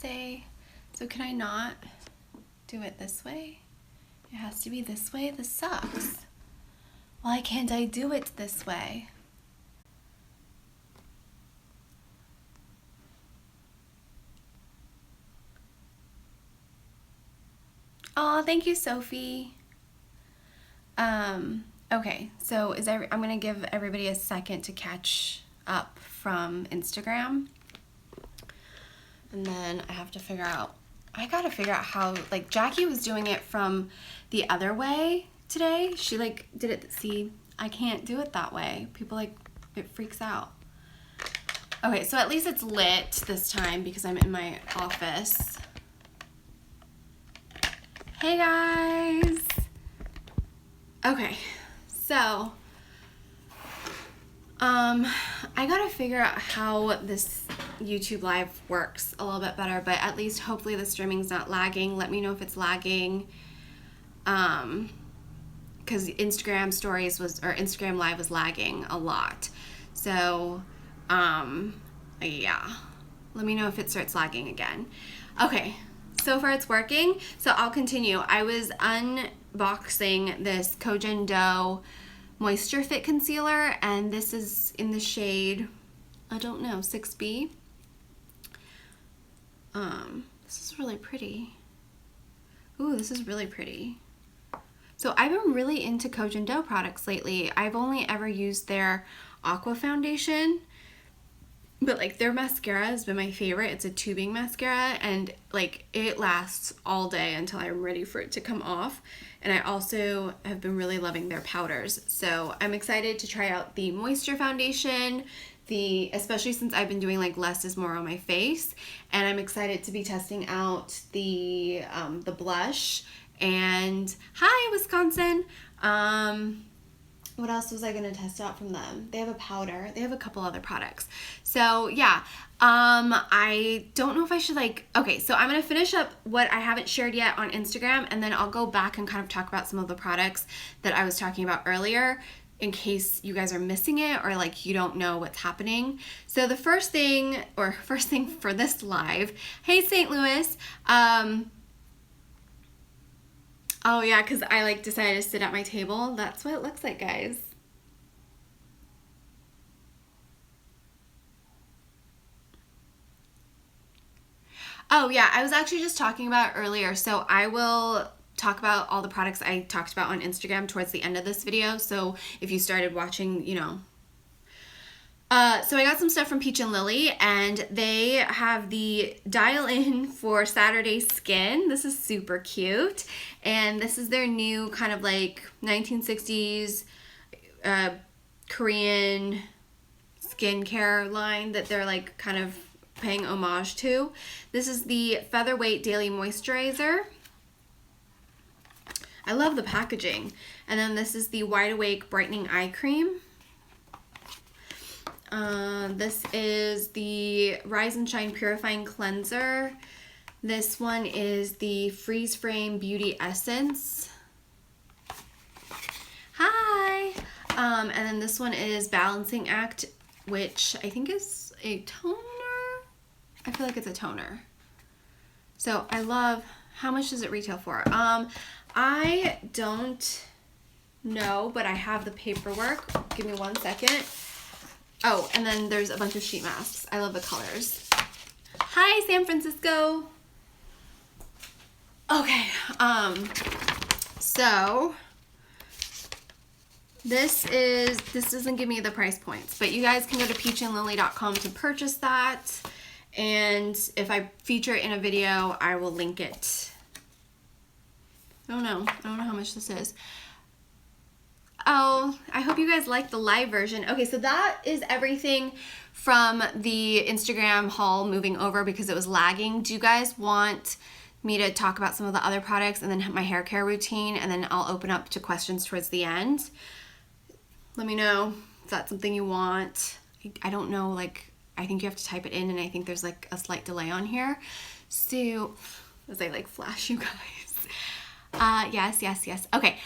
say? So can I not do it this way? It has to be this way? This sucks. Why can't I do it this way? Oh, thank you, Sophie. Okay, so I'm gonna give everybody a second to catch up from Instagram. And then I have to figure out, I gotta figure out how, like Jackie was doing it from the other way today. She like did it, see, I can't do it that way. People like, it freaks out. Okay, so at least it's lit this time because I'm in my office. Hey guys. Okay, so I gotta figure out how this YouTube live works a little bit better, but at least hopefully the streaming's not lagging. Let me know if it's lagging, because Instagram stories or Instagram live was lagging a lot. So yeah, let me know if it starts lagging again. Okay, so far it's working, so I'll continue. I was unboxing this Kojen Dough Moisture Fit Concealer, and this is in the shade, I don't know, 6B. This is really pretty. Ooh, this is really pretty. So I've been really into Kojen Dough products lately. I've only ever used their Aqua Foundation, but like their mascara has been my favorite. It's a tubing mascara, and like it lasts all day until I'm ready for it to come off. And I also have been really loving their powders. So I'm excited to try out the Moisture Foundation, especially since I've been doing like less is more on my face. And I'm excited to be testing out the blush. And hi, Wisconsin. What else was I going to test out from them? They have a powder. They have a couple other products. So yeah, I don't know if I should okay, so I'm going to finish up what I haven't shared yet on Instagram, and then I'll go back and kind of talk about some of the products that I was talking about earlier in case you guys are missing it or like you don't know what's happening. So the first thing for this live, hey St. Louis, oh yeah, because I like decided to sit at my table. That's what it looks like, guys. Oh yeah, I was actually just talking about it earlier. So I will talk about all the products I talked about on Instagram towards the end of this video. So if you started watching, you know. So I got some stuff from Peach and Lily, and they have the Dial In for Saturday Skin. This is super cute, and this is their new kind of like 1960s Korean skincare line that they're like kind of paying homage to. This is the Featherweight Daily Moisturizer. I love the packaging. And then this is the Wide Awake Brightening Eye Cream. This is the Rise and Shine Purifying Cleanser. This one is the Freeze Frame Beauty Essence. Hi! And then this one is Balancing Act, which I think is a toner. I feel like it's a toner. So I love, how much does it retail for? I don't know, but I have the paperwork. Give me 1 second. Oh, and then there's a bunch of sheet masks. I love the colors. Hi, San Francisco. Okay, so this doesn't give me the price points, but you guys can go to peachandlily.com to purchase that. And if I feature it in a video, I will link it. I don't know how much this is. Oh, I hope you guys like the live version. Okay, so that is everything from the Instagram haul moving over because it was lagging. Do you guys want me to talk about some of the other products and then my hair care routine, and then I'll open up to questions towards the end? Let me know if that's something you want. I don't know, like, I think you have to type it in, and I think there's like a slight delay on here. So, as I like flash you guys. Yes. Okay,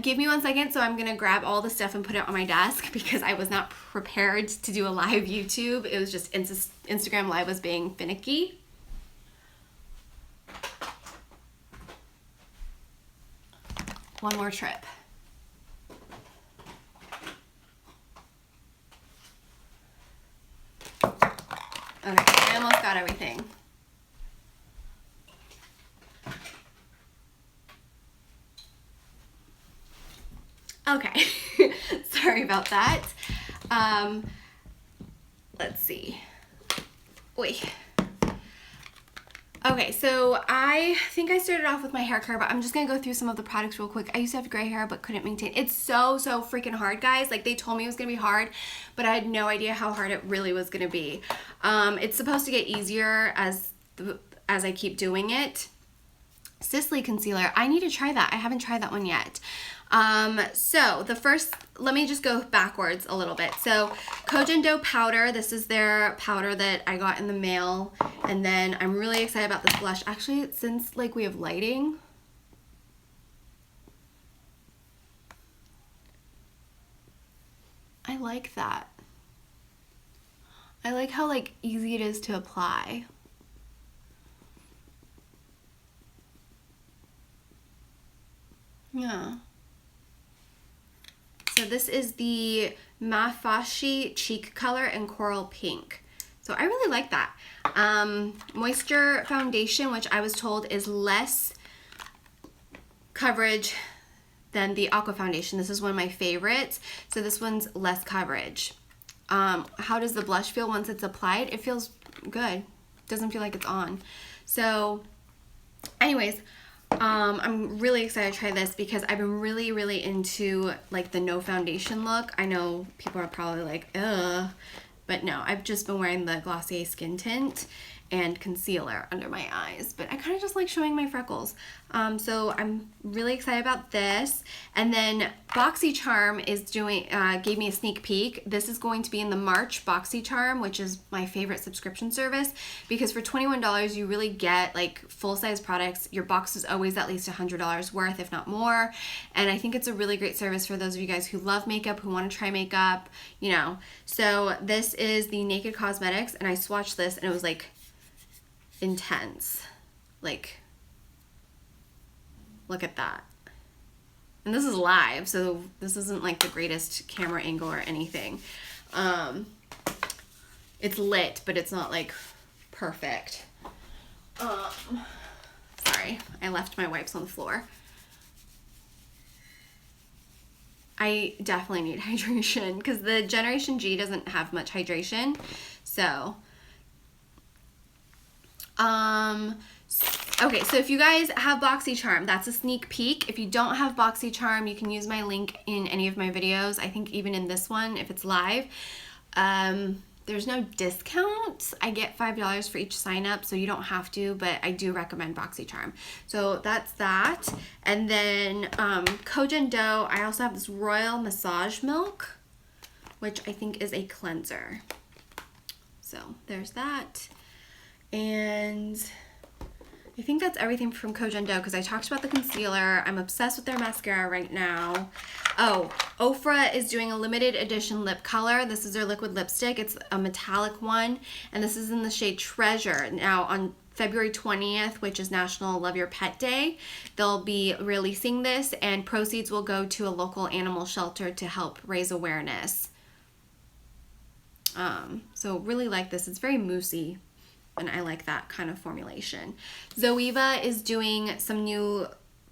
give me 1 second. So I'm gonna grab all the stuff and put it on my desk because I was not prepared to do a live YouTube. It was just Instagram Live was being finicky. one more trip. Okay, I almost got everything. Okay, sorry about that. Let's see. Wait. Okay, so I think I started off with my hair care, but I'm just gonna go through some of the products real quick. I used to have gray hair, but couldn't maintain. It's so freaking hard, guys. Like, they told me it was gonna be hard, but I had no idea how hard it really was gonna be. It's supposed to get easier as I keep doing it. Sisley concealer, I need to try that. I haven't tried that one yet. So the first, let me just go backwards a little bit. So Kojendo powder, this is their powder that I got in the mail. And then I'm really excited about this blush. Actually, since like we have lighting, I like that. I like how like easy it is to apply. Yeah. So this is the Mafashi Cheek Color in Coral Pink. So I really like that. Moisture Foundation, which I was told is less coverage than the Aqua Foundation. This is one of my favorites. So this one's less coverage. How does the blush feel once it's applied? It feels good. Doesn't feel like it's on. So anyways, I'm really excited to try this because I've been really into like the no foundation look. I know people are probably like, ugh, but no, I've just been wearing the Glossier Skin Tint and concealer under my eyes, but I kind of just like showing my freckles. So I'm really excited about this. And then BoxyCharm is doing, gave me a sneak peek. This is going to be in the March BoxyCharm, which is my favorite subscription service, because for $21 you really get like full-size products. Your box is always at least $100 worth, if not more. And I think it's a really great service for those of you guys who love makeup, who want to try makeup, you know. So this is the Naked Cosmetics, and I swatched this and it was like intense. Like, look at that. And this is live, so this isn't like the greatest camera angle or anything. It's lit, but it's not like perfect. Sorry, I left my wipes on the floor. I definitely need hydration because the Generation G doesn't have much hydration. So okay, so if you guys have BoxyCharm, that's a sneak peek. If you don't have BoxyCharm, you can use my link in any of my videos. I think even in this one, if it's live. There's no discount. I get $5 for each sign up, so you don't have to, but I do recommend BoxyCharm. So that's that. And then Kojendo, I also have this Royal Massage Milk, which I think is a cleanser. So there's that. And I think that's everything from Kojendo because I talked about the concealer. I'm obsessed with their mascara right now. Oh, Ofra is doing a limited edition lip color. This is their liquid lipstick. It's a metallic one, and this is in the shade Treasure. Now on February 20th, which is National Love Your Pet Day, they'll be releasing this, and proceeds will go to a local animal shelter to help raise awareness. So really like this. It's very moussey, and I like that kind of formulation. Zoeva is doing some new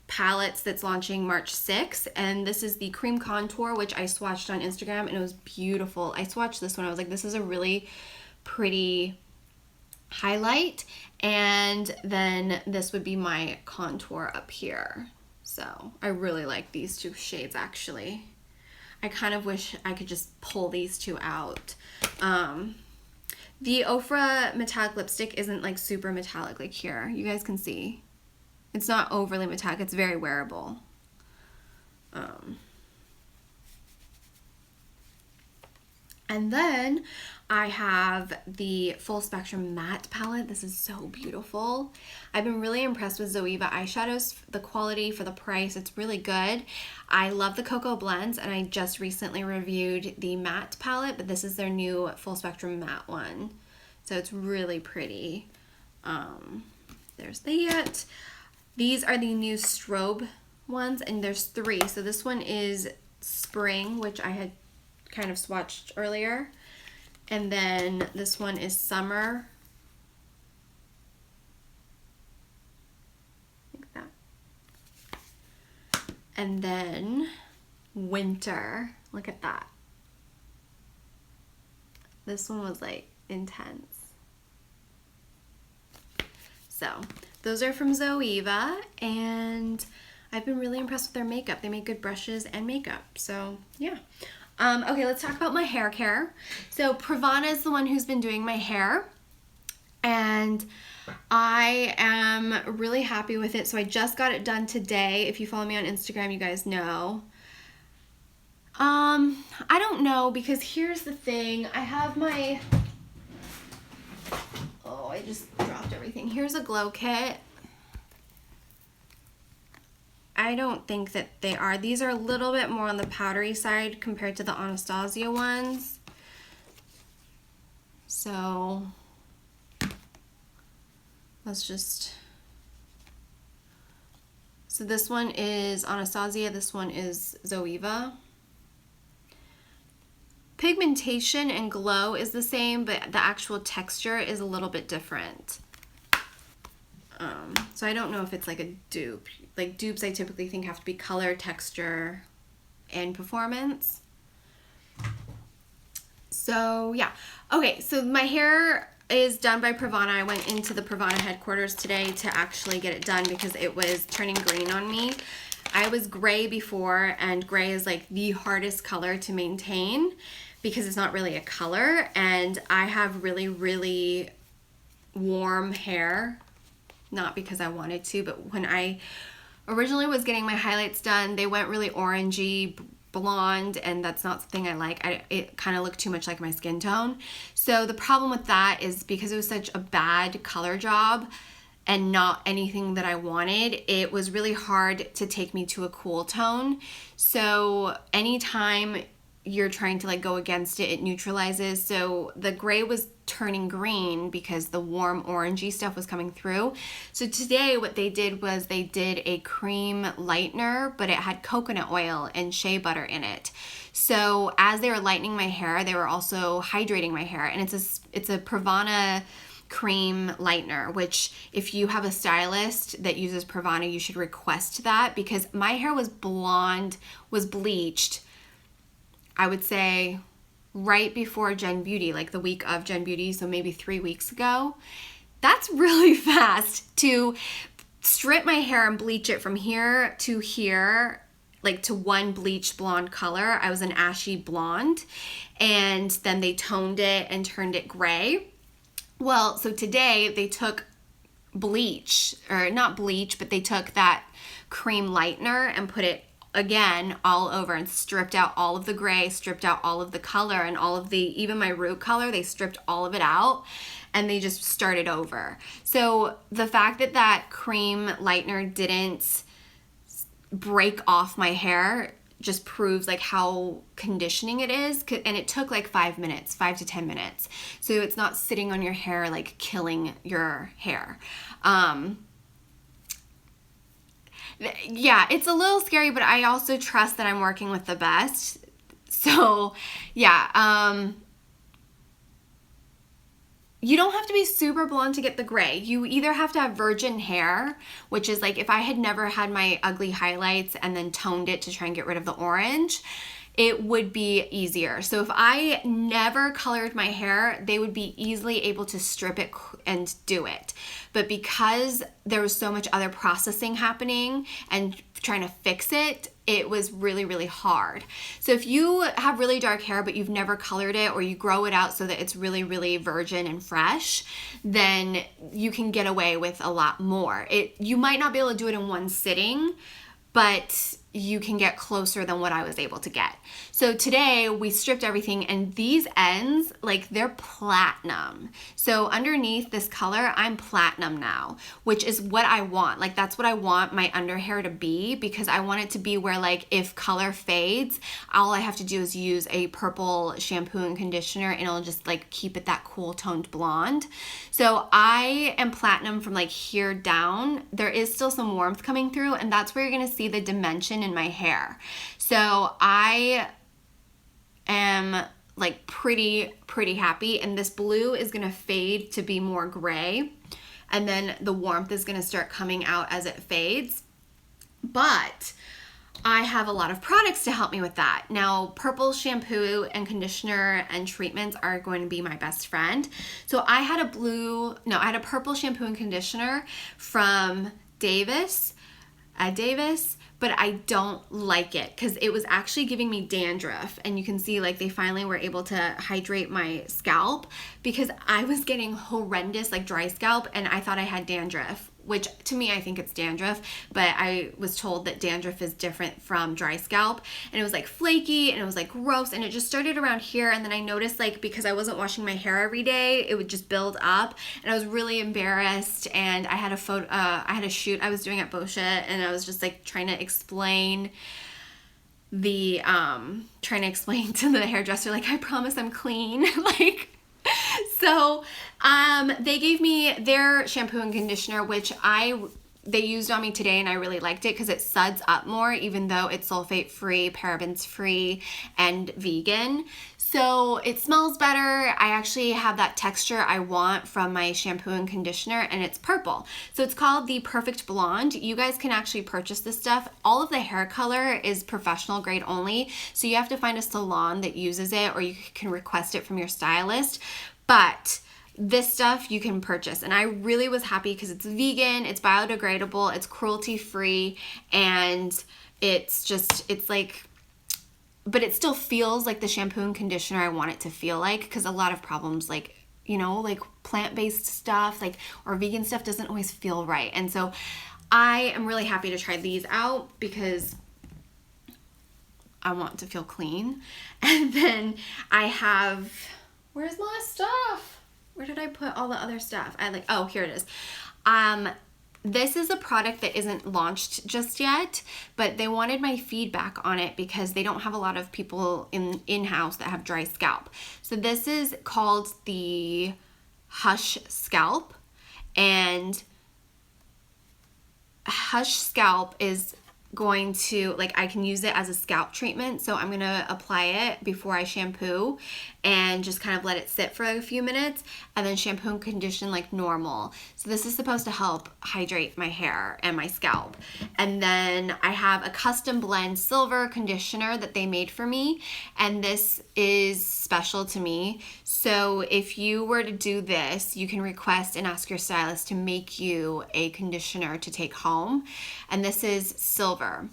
palettes that's launching March 6th, and this is the Cream Contour, which I swatched on Instagram, and it was beautiful. I swatched this one. I was like, this is a really pretty highlight, and then this would be my contour up here. So I really like these two shades, actually. I kind of wish I could just pull these two out. The Ofra metallic lipstick isn't like super metallic like here. You guys can see. It's not overly metallic. It's very wearable. And then I have the Full Spectrum Matte Palette. This is so beautiful. I've been really impressed with Zoeva eyeshadows. The quality for the price, it's really good. I love the Cocoa Blends, and I just recently reviewed the matte palette, but this is their new Full Spectrum Matte one. So it's really pretty. There's that. These are the new strobe ones, and there's 3. So this one is spring, which I had kind of swatched earlier. And then this one is summer. Like that. And then winter. Look at that. This one was like intense. So those are from Zoeva, and I've been really impressed with their makeup. They make good brushes and makeup. So yeah. Okay, let's talk about my hair care. So Pravana is the one who's been doing my hair, and I am really happy with it. So I just got it done today. If you follow me on Instagram, you guys know. I don't know, because here's the thing. I have my, oh, I just dropped everything. Here's a glow kit. I don't think that they are. These are a little bit more on the powdery side compared to the Anastasia ones. So let's just, so this one is Anastasia, this one is Zoeva. Pigmentation and glow is the same, but the actual texture is a little bit different. So I don't know if it's like a dupe. Like dupes I typically think have to be color, texture, and performance. So yeah. Okay, so my hair is done by Pravana. I went into the Pravana headquarters today to actually get it done because it was turning green on me. I was gray before, and gray is like the hardest color to maintain because it's not really a color, and I have really, really warm hair. Not because I wanted to, but when I originally was getting my highlights done, they went really orangey, blonde, and that's not something I like. It kind of looked too much like my skin tone. So the problem with that is because it was such a bad color job and not anything that I wanted, it was really hard to take me to a cool tone. So anytime you're trying to like go against it, it neutralizes. So the gray was turning green because the warm orangey stuff was coming through. So today what they did was they did a cream lightener, but it had coconut oil and shea butter in it. So as they were lightening my hair, they were also hydrating my hair. And it's a Pravana cream lightener, which if you have a stylist that uses Pravana, you should request that, because my hair was blonde, was bleached, I would say right before Gen Beauty, like the week of Gen Beauty, so maybe 3 weeks ago. That's really fast to strip my hair and bleach it from here to here, like to one bleached blonde color. I was an ashy blonde, and then they toned it and turned it gray. Well, so today they took bleach, or not bleach, but they took that cream lightener and put it again all over and stripped out all of the gray, stripped out all of the color, and all of the, even my root color, they stripped all of it out and they just started over. So the fact that that cream lightener didn't break off my hair just proves like how conditioning it is, and it took like 5 minutes, 5 to 10 minutes. So it's not sitting on your hair like killing your hair. Yeah, it's a little scary, but I also trust that I'm working with the best. So yeah, you don't have to be super blonde to get the gray. You either have to have virgin hair, which is like if I had never had my ugly highlights and then toned it to try and get rid of the orange, it would be easier. So if I never colored my hair, they would be easily able to strip it and do it. But because there was so much other processing happening and trying to fix it, it was really, really hard. So if you have really dark hair but you've never colored it, or you grow it out so that it's really, really virgin and fresh, then you can get away with a lot more. You might not be able to do it in one sitting, but you can get closer than what I was able to get. So today we stripped everything, and these ends, like, they're platinum. So underneath this color, I'm platinum now, which is what I want. Like, that's what I want my under hair to be, because I want it to be where, like, if color fades, all I have to do is use a purple shampoo and conditioner, and it'll just like keep it that cool toned blonde. So I am platinum from like here down. There is still some warmth coming through, and that's where you're gonna see the dimension in my hair. So I am like pretty happy, and this blue is gonna fade to be more gray, and then the warmth is gonna start coming out as it fades. But I have a lot of products to help me with that. Now, purple shampoo and conditioner and treatments are going to be my best friend. So I had a purple shampoo and conditioner from Davis, but I don't like it because it was actually giving me dandruff. And you can see, like, they finally were able to hydrate my scalp, because I was getting horrendous, like, dry scalp, and I thought I had dandruff, which to me, I think it's dandruff, but I was told that dandruff is different from dry scalp, and it was like flaky, and it was like gross, and it just started around here, and then I noticed, like, because I wasn't washing my hair every day, it would just build up, and I was really embarrassed, and I had a shoot I was doing at WHITSETT, and I was just like trying to explain to the hairdresser, like, I promise I'm clean, like. So they gave me their shampoo and conditioner, which they used on me today, and I really liked it because it suds up more, even though it's sulfate free, parabens free, and vegan. So it smells better. I actually have that texture I want from my shampoo and conditioner, and it's purple. So it's called the Perfect Blonde. You guys can actually purchase this stuff. All of the hair color is professional grade only, so you have to find a salon that uses it, or you can request it from your stylist. But this stuff you can purchase, and I really was happy because it's vegan, it's biodegradable, it's cruelty free, and it's like, but it still feels like the shampoo and conditioner I want it to feel like, because a lot of problems, like, you know, like plant-based stuff, like, or vegan stuff doesn't always feel right. And so I am really happy to try these out because I want to feel clean. And then I have, where's my stuff? Where did I put all the other stuff? Oh, here it is. This is a product that isn't launched just yet, but they wanted my feedback on it because they don't have a lot of people in-house that have dry scalp. So this is called the Hush Scalp, and Hush Scalp is going to, like, I can use it as a scalp treatment. So I'm gonna apply it before I shampoo and just kind of let it sit for a few minutes, and then shampoo and condition like normal. So this is supposed to help hydrate my hair and my scalp. And then I have a custom blend silver conditioner that they made for me, and this is special to me. So if you were to do this, you can request and ask your stylist to make you a conditioner to take home, and this is silver.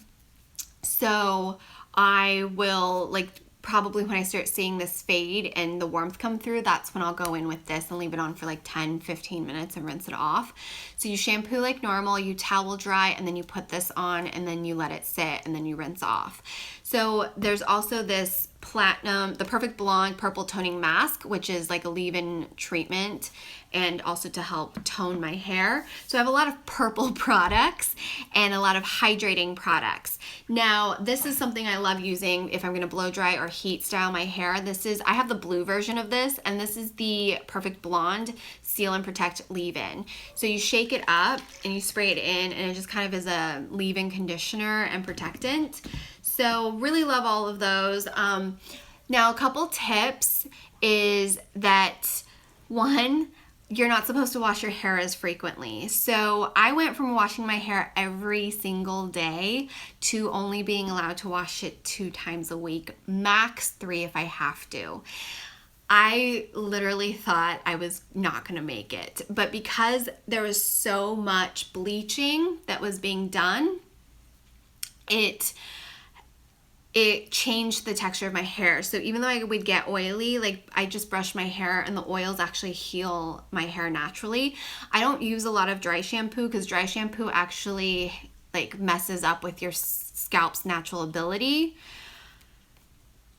So I will, like, probably when I start seeing this fade and the warmth come through, that's when I'll go in with this and leave it on for like 10-15 minutes and rinse it off. So you shampoo like normal, you towel dry, and then you put this on, and then you let it sit, and then you rinse off. So there's also this platinum, the Perfect Blonde Purple Toning Mask, which is like a leave-in treatment and also to help tone my hair. So I have a lot of purple products and a lot of hydrating products. Now, this is something I love using if I'm gonna blow dry or heat style my hair. I have the blue version of this, and this is the Perfect Blonde Seal and Protect Leave-In. So you shake it up and you spray it in, and it just kind of is a leave-in conditioner and protectant. So really love all of those. Now, a couple tips is that, one, you're not supposed to wash your hair as frequently. So I went from washing my hair every single day to only being allowed to wash it 2 times a week, max 3 if I have to. I literally thought I was not gonna make it, but because there was so much bleaching that was being done, it changed the texture of my hair. So even though I would get oily, like, I just brush my hair and the oils actually heal my hair naturally. I don't use a lot of dry shampoo because dry shampoo actually like messes up with your scalp's natural ability.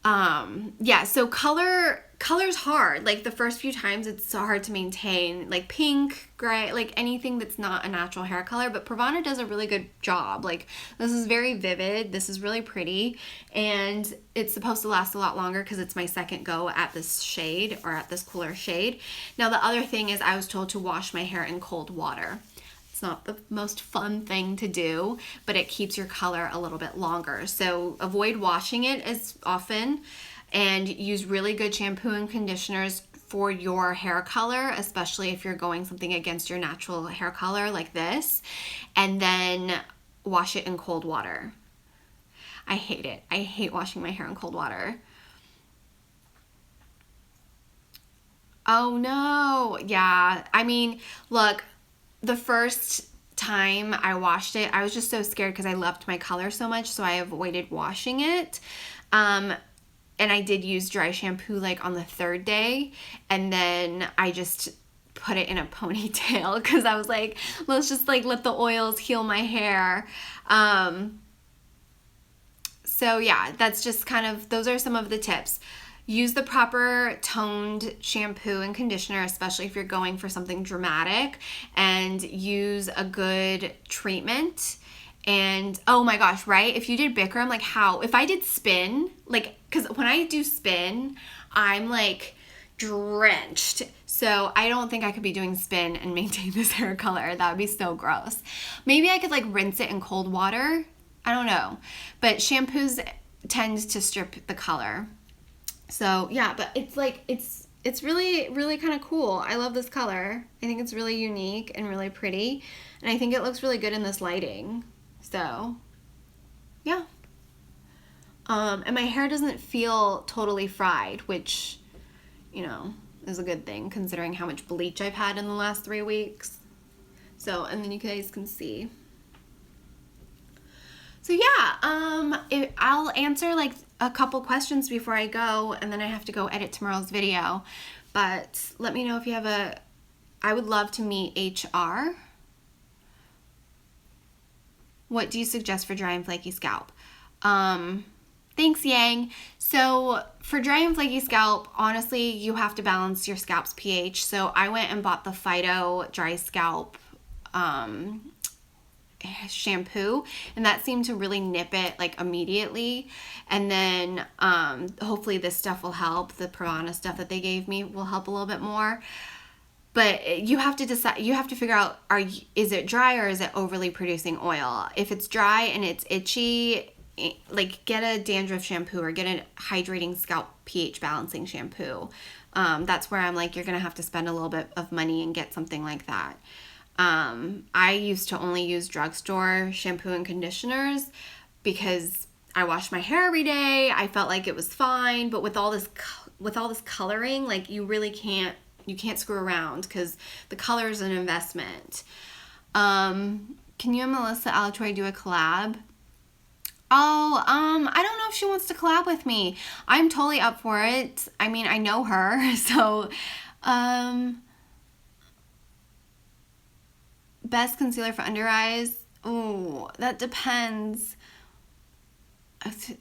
Yeah, so color's hard. Like the first few times it's so hard to maintain, like pink, gray, like anything that's not a natural hair color, but Pravana does a really good job. Like this is very vivid, this is really pretty, and it's supposed to last a lot longer because it's my second go at this shade, or at this cooler shade. Now the other thing is I was told to wash my hair in cold water. It's not the most fun thing to do, but it keeps your color a little bit longer. So avoid washing it as often, and use really good shampoo and conditioners for your hair color, especially if you're going something against your natural hair color like this, and then wash it in cold water. I hate it. I hate washing my hair in cold water. Oh no. Yeah. I mean, look, the first time I washed it, I was just so scared because I loved my color so much, so I avoided washing it. And I did use dry shampoo like on the third day, and then I just put it in a ponytail because I was like, let's just like let the oils heal my hair. So yeah, that's just kind of, those are some of the tips. Use the proper toned shampoo and conditioner, especially if you're going for something dramatic, and use a good treatment. And oh my gosh, right? If you did Bikram, like how, if I did spin, like, because when I do spin, I'm like drenched. So I don't think I could be doing spin and maintain this hair color. That would be so gross. Maybe I could like rinse it in cold water. I don't know. But shampoos tend to strip the color. So yeah, but it's like, it's really, really kind of cool. I love this color. I think it's really unique and really pretty. And I think it looks really good in this lighting. So yeah. And my hair doesn't feel totally fried, which, you know, is a good thing considering how much bleach I've had in the last 3 weeks. So, and then you guys can see. So yeah, I'll answer like a couple questions before I go, and then I have to go edit tomorrow's video. But let me know if you have I would love to meet HR. What do you suggest for dry and flaky scalp? Thanks, Yang. So for dry and flaky scalp, honestly, you have to balance your scalp's pH. So I went and bought the Phyto Dry Scalp shampoo, and that seemed to really nip it like immediately. And then hopefully this stuff will help. The Pravana stuff that they gave me will help a little bit more. But you have to decide, you have to figure out, is it dry or is it overly producing oil? If it's dry and it's itchy, like get a dandruff shampoo or get a hydrating scalp pH balancing shampoo. That's where I'm like, you're gonna have to spend a little bit of money and get something like that. I used to only use drugstore shampoo and conditioners because I washed my hair every day. I felt like it was fine, but with all this coloring, like you can't screw around because the color is an investment. Can you and Melissa Alatorre do a collab? Oh, I don't know if she wants to collab with me. I'm totally up for it. I mean, I know her, so, best concealer for under eyes? Oh, that depends.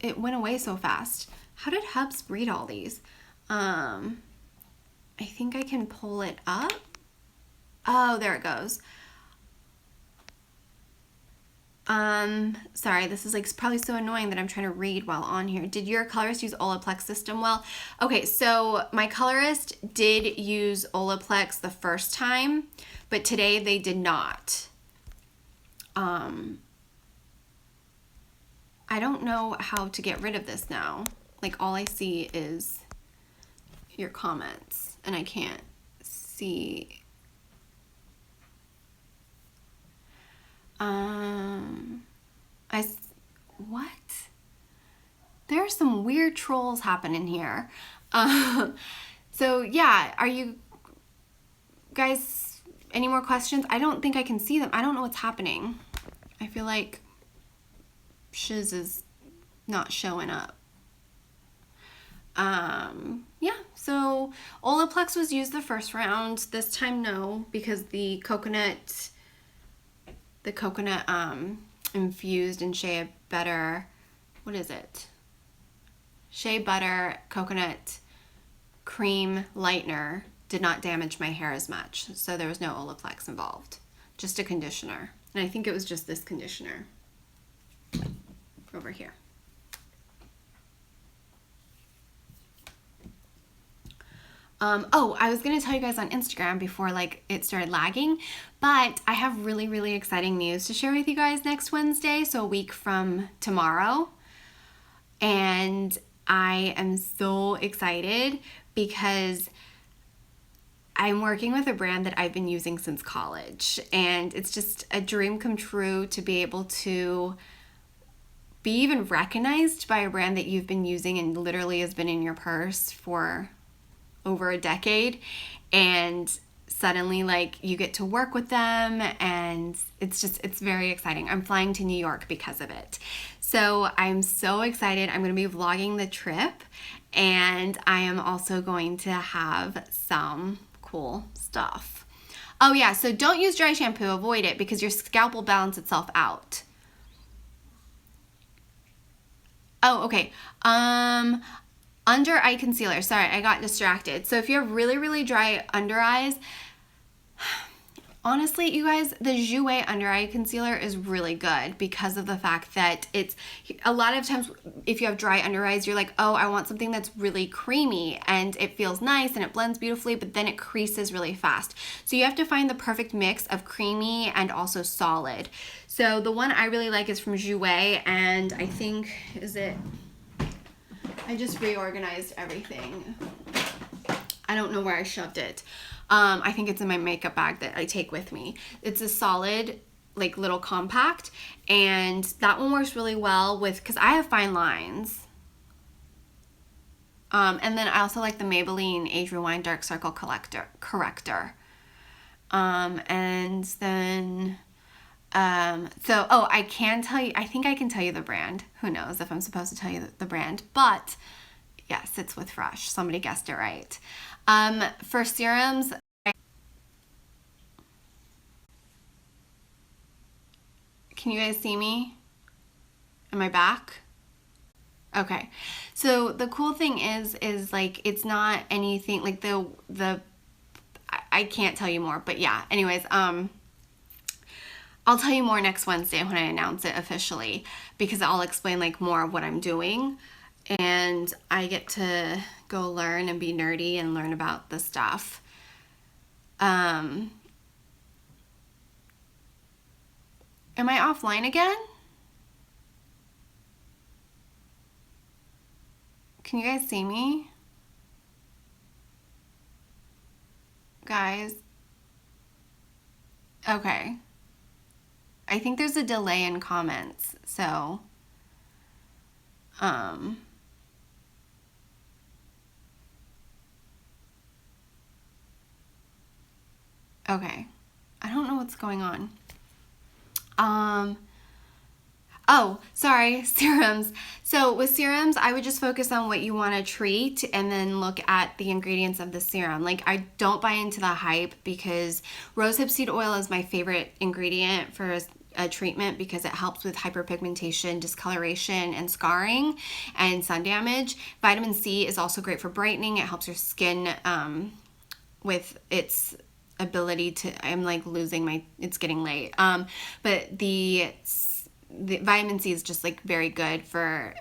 It went away so fast. How did Hubs read all these? I think I can pull it up. Oh, there it goes. Sorry, this is like probably so annoying that I'm trying to read while on here. Did your colorist use Olaplex system well? Okay, so my colorist did use Olaplex the first time, but today they did not. I don't know how to get rid of this now. Like all I see is your comments and I can't see. What? There are some weird trolls happening here. So yeah, are you guys, any more questions? I don't think I can see them. I don't know what's happening. I feel like Shiz is not showing up. Yeah, so Olaplex was used the first round. This time no, because the coconut infused in shea butter. What is it? Shea butter coconut cream lightener did not damage my hair as much. So there was no Olaplex involved. Just a conditioner. And I think it was just this conditioner over here. Oh, I was going to tell you guys on Instagram before like it started lagging, but I have really, really exciting news to share with you guys next Wednesday, so a week from tomorrow. And I am so excited because I'm working with a brand that I've been using since college, and it's just a dream come true to be able to be even recognized by a brand that you've been using and literally has been in your purse for over a decade, and suddenly like you get to work with them, and it's very exciting. I'm flying to New York because of it. So I'm so excited. I'm going to be vlogging the trip, and I am also going to have some cool stuff. Oh yeah, so don't use dry shampoo, avoid it because your scalp will balance itself out. Oh, okay. Under eye concealer. Sorry, I got distracted. So if you have really, really dry under eyes, honestly, you guys, the Jouer under eye concealer is really good because of the fact that it's a lot of times if you have dry under eyes, you're like, oh, I want something that's really creamy and it feels nice and it blends beautifully, but then it creases really fast. So you have to find the perfect mix of creamy and also solid. So the one I really like is from Jouer, and I think, I just reorganized everything. I don't know where I shoved it. I think it's in my makeup bag that I take with me. It's a solid, like little compact, and that one works really well because I have fine lines. And then I also like the Maybelline Age Rewind Dark Circle Corrector. And then, I can tell you, I think I can tell you the brand. Who knows if I'm supposed to tell you the brand, but yes, it's with Fresh. Somebody guessed it right. For serums, can you guys see me? Am I back? Okay. So the cool thing is like, it's not anything like I can't tell you more, but yeah, anyways, I'll tell you more next Wednesday when I announce it officially, because I'll explain like more of what I'm doing, and I get to go learn and be nerdy and learn about the stuff. Am I offline again? Can you guys see me? Guys? Okay. I think there's a delay in comments, so okay. I don't know what's going on. Oh, sorry, serums. So with serums, I would just focus on what you want to treat and then look at the ingredients of the serum. Like, I don't buy into the hype because rosehip seed oil is my favorite ingredient for a treatment because it helps with hyperpigmentation, discoloration, and scarring and sun damage. Vitamin C is also great for brightening. It helps your skin with its ability to, I'm like losing my, it's getting late. But the vitamin C is just like very good for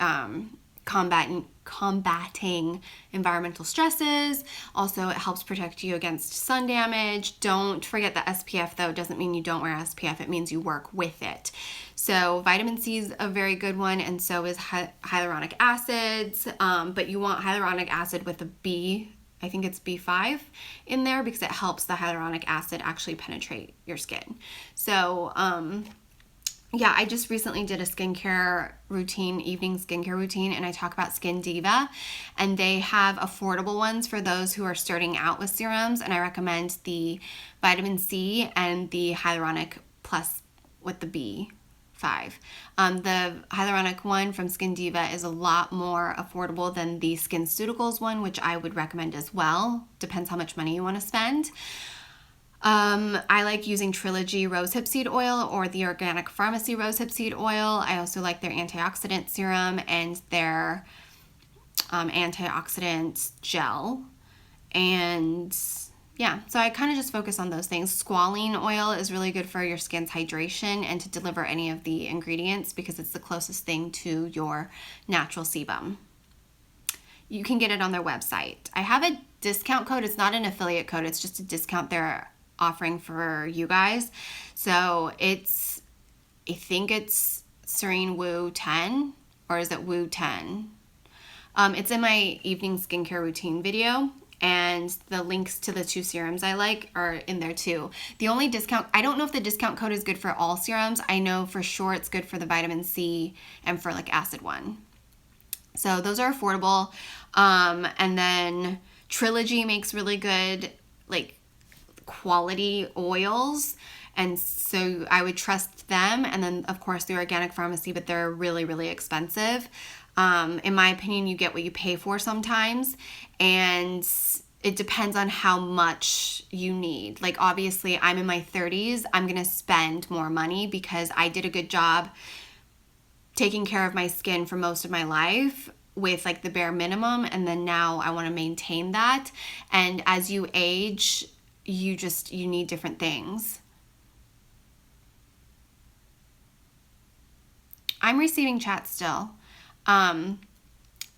combating environmental stresses. Also, it helps protect you against sun damage. Don't forget the SPF though. It doesn't mean you don't wear SPF. It means you work with it. So vitamin C is a very good one, and so is hyaluronic acids. But you want hyaluronic acid with a B, I think it's B5 in there, because it helps the hyaluronic acid actually penetrate your skin. So yeah, I just recently did a skincare routine, evening skincare routine, and I talk about Skin Diva, and they have affordable ones for those who are starting out with serums, and I recommend the vitamin C and the hyaluronic plus with the B5. The hyaluronic one from Skin Diva is a lot more affordable than the SkinCeuticals one, which I would recommend as well. Depends how much money you want to spend. I like using Trilogy rosehip seed oil or the Organic Pharmacy rosehip seed oil. I also like their antioxidant serum and their antioxidant gel. And yeah, so I kind of just focus on those things. Squalene oil is really good for your skin's hydration and to deliver any of the ingredients because it's the closest thing to your natural sebum. You can get it on their website. I have a discount code. It's not an affiliate code. It's just a discount they're offering for you guys. So I think it's Serein Woo 10, or is it Woo 10? It's in my evening skincare routine video, and the links to the 2 serums I like are in there too. The only discount, I don't know if the discount code is good for all serums. I know for sure it's good for the vitamin C and for like acid one. So those are affordable. And then Trilogy makes really good like quality oils. And so I would trust them. And then of course the Organic Pharmacy, but they're really, really expensive. In my opinion, you get what you pay for sometimes. And it depends on how much you need. Like obviously I'm in my 30s. I'm going to spend more money because I did a good job taking care of my skin for most of my life with like the bare minimum, and then now I want to maintain that. And as you age, you need different things. I'm receiving chat still.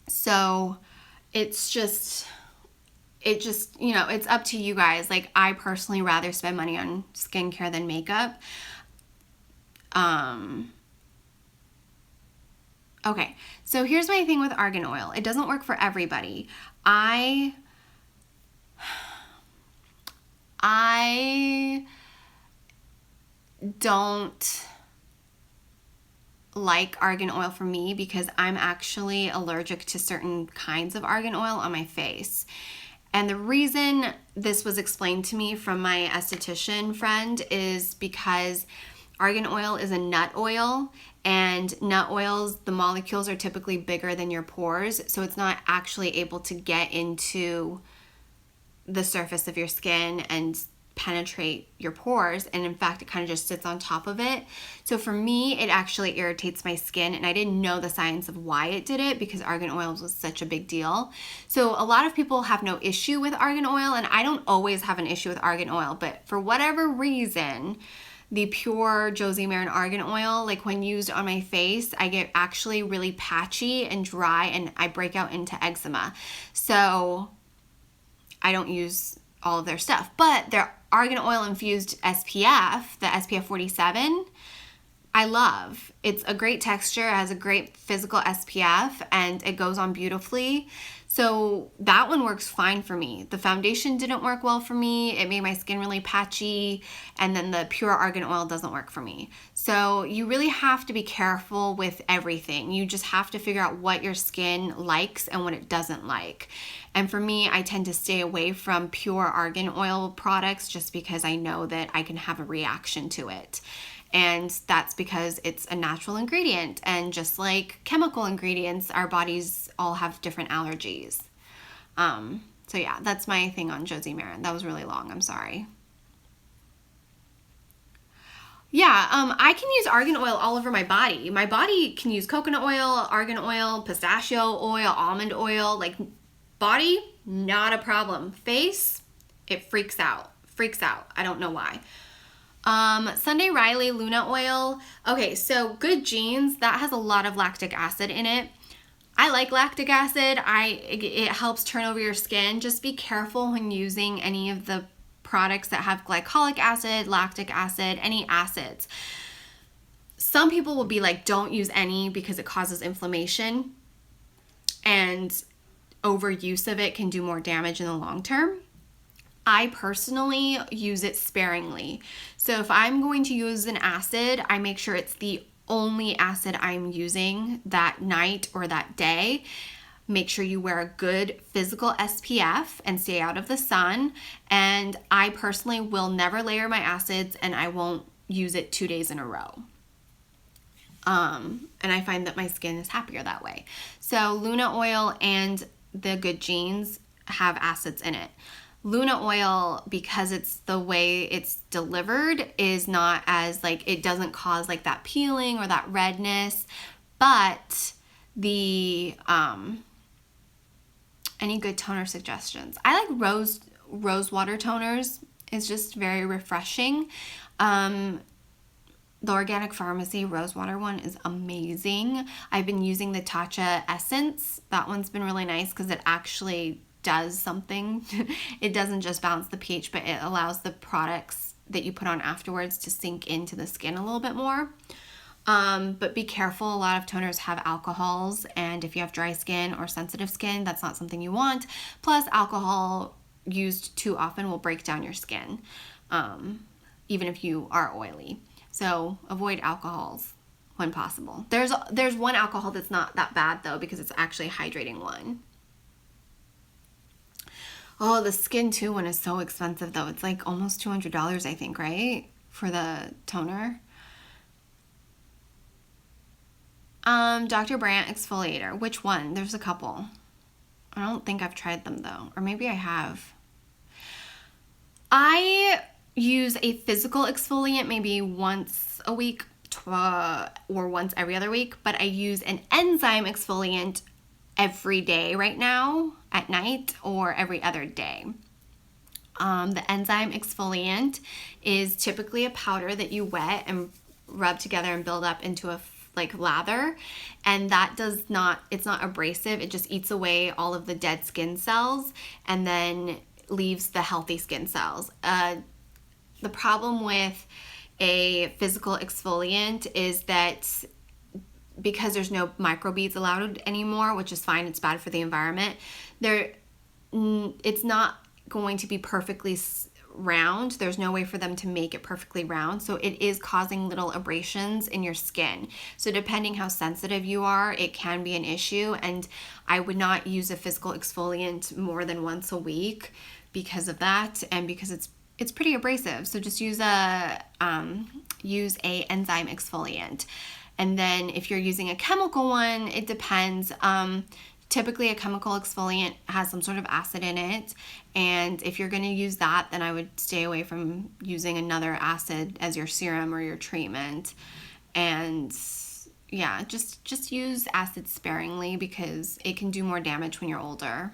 So it's just, it's up to you guys. Like I personally rather spend money on skincare than makeup. Okay, so here's my thing with argan oil. It doesn't work for everybody. I don't like argan oil for me because I'm actually allergic to certain kinds of argan oil on my face. And the reason this was explained to me from my esthetician friend is because argan oil is a nut oil, and nut oils, the molecules are typically bigger than your pores, so it's not actually able to get into the surface of your skin and penetrate your pores, and in fact it kind of just sits on top of it. So for me, it actually irritates my skin, and I didn't know the science of why it did it because argan oil was such a big deal. So a lot of people have no issue with argan oil, and I don't always have an issue with argan oil, but for whatever reason, the pure Josie Maran argan oil, like when used on my face, I get actually really patchy and dry, and I break out into eczema. So I don't use all of their stuff, but their argan oil infused SPF, the SPF 47, I love. It's a great texture, it has a great physical SPF, and it goes on beautifully. So that one works fine for me. The foundation didn't work well for me. It made my skin really patchy, and then the pure argan oil doesn't work for me. So you really have to be careful with everything. You just have to figure out what your skin likes and what it doesn't like. And for me, I tend to stay away from pure argan oil products just because I know that I can have a reaction to it. And that's because it's a natural ingredient. And just like chemical ingredients, our bodies all have different allergies. So yeah, that's my thing on Josie Maran. That was really long, I'm sorry. Yeah, I can use argan oil all over my body. My body can use coconut oil, argan oil, pistachio oil, almond oil. Like body, not a problem. Face, it freaks out. I don't know why. Sunday Riley Luna oil. Okay, so Good Genes, that has a lot of lactic acid in it. I like lactic acid. It helps turn over your skin. Just be careful when using any of the products that have glycolic acid, lactic acid, any acids. Some people will be like, don't use any because it causes inflammation, and overuse of it can do more damage in the long term. I personally use it sparingly. So if I'm going to use an acid, I make sure it's the only acid I'm using that night or that day. Make sure you wear a good physical SPF and stay out of the sun. And I personally will never layer my acids, and I won't use it 2 days in a row. And I find that my skin is happier that way. So Luna oil and the Good Genes have acids in it. Luna oil, because it's the way it's delivered, is not as like, it doesn't cause like that peeling or that redness, but the any good toner suggestions? I like rose water toners. It's just very refreshing. The Organic Pharmacy Rosewater one is amazing. I've been using the Tatcha Essence. That one's been really nice because it actually does something. It doesn't just balance the pH, but it allows the products that you put on afterwards to sink into the skin a little bit more. But be careful. A lot of toners have alcohols, and if you have dry skin or sensitive skin, that's not something you want. Plus, alcohol used too often will break down your skin, even if you are oily. So avoid alcohols when possible. There's one alcohol that's not that bad though, because it's actually a hydrating one. Oh, the Skin 2 one is so expensive though. It's like almost $200, I think, right? For the toner. Dr. Brandt exfoliator. Which one? There's a couple. I don't think I've tried them though. Or maybe I have. I use a physical exfoliant maybe once a week or once every other week, but I use an enzyme exfoliant every day right now at night or every other day. The enzyme exfoliant is typically a powder that you wet and rub together and build up into a like lather, and that it's not abrasive. It just eats away all of the dead skin cells and then leaves the healthy skin cells. The problem with a physical exfoliant is that because there's no microbeads allowed anymore, which is fine, it's bad for the environment, it's not going to be perfectly round. There's no way for them to make it perfectly round, so it is causing little abrasions in your skin. So depending how sensitive you are, it can be an issue, and I would not use a physical exfoliant more than once a week because of that, and because it's pretty abrasive. So just use a enzyme exfoliant. And then if you're using a chemical one, it depends. Typically a chemical exfoliant has some sort of acid in it, and if you're going to use that, then I would stay away from using another acid as your serum or your treatment. And yeah, just use acid sparingly because it can do more damage when you're older.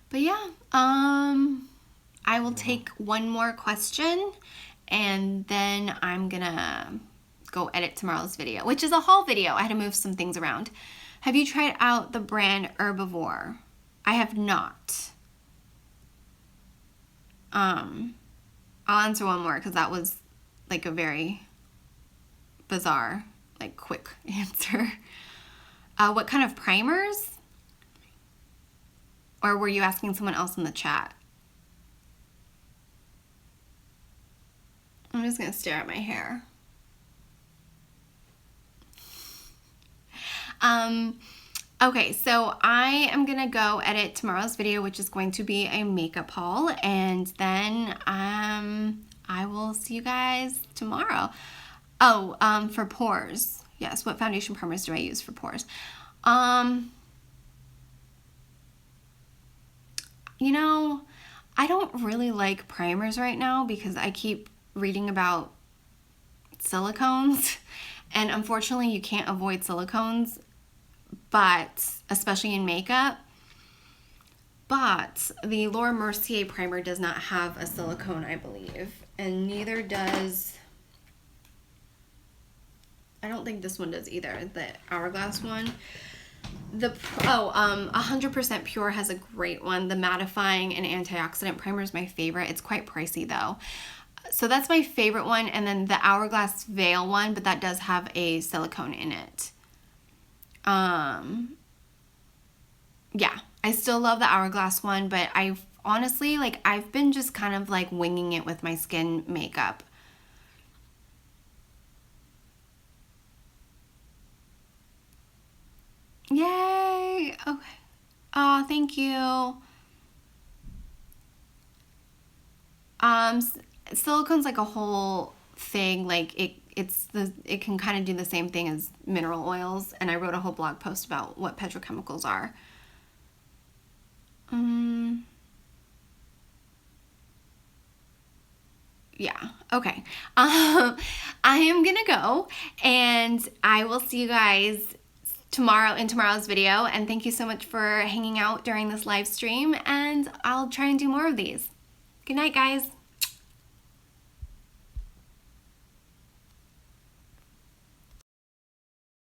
But yeah, I will take one more question, and then I'm gonna go edit tomorrow's video, which is a haul video. I had to move some things around. Have you tried out the brand Herbivore? I have not. I'll answer one more because that was like a very bizarre, like quick answer. What kind of primers? Or were you asking someone else in the chat? I'm just gonna stare at my hair. Okay, so I am gonna go edit tomorrow's video, which is going to be a makeup haul, and then I will see you guys tomorrow. Oh, for pores. Yes, what foundation primers do I use for pores? You know, I don't really like primers right now because I keep reading about silicones, and unfortunately you can't avoid silicones, but especially in makeup. But the Laura Mercier primer does not have a silicone, I believe, and neither does, I don't think this one does either, the Hourglass one. 100% Pure has a great one. The mattifying and antioxidant primer is my favorite. It's quite pricey though. So that's my favorite one, and then the Hourglass Veil one, but that does have a silicone in it. Yeah, I still love the Hourglass one, but I've honestly, I've been just kind of like winging it with my skin makeup. Yay! Okay. Oh, thank you. Silicone's like a whole thing. Like it can kind of do the same thing as mineral oils, and I wrote a whole blog post about what petrochemicals are. yeah, okay. I am gonna go, and I will see you guys tomorrow in tomorrow's video, and thank you so much for hanging out during this live stream, and I'll try and do more of these. Good night, guys.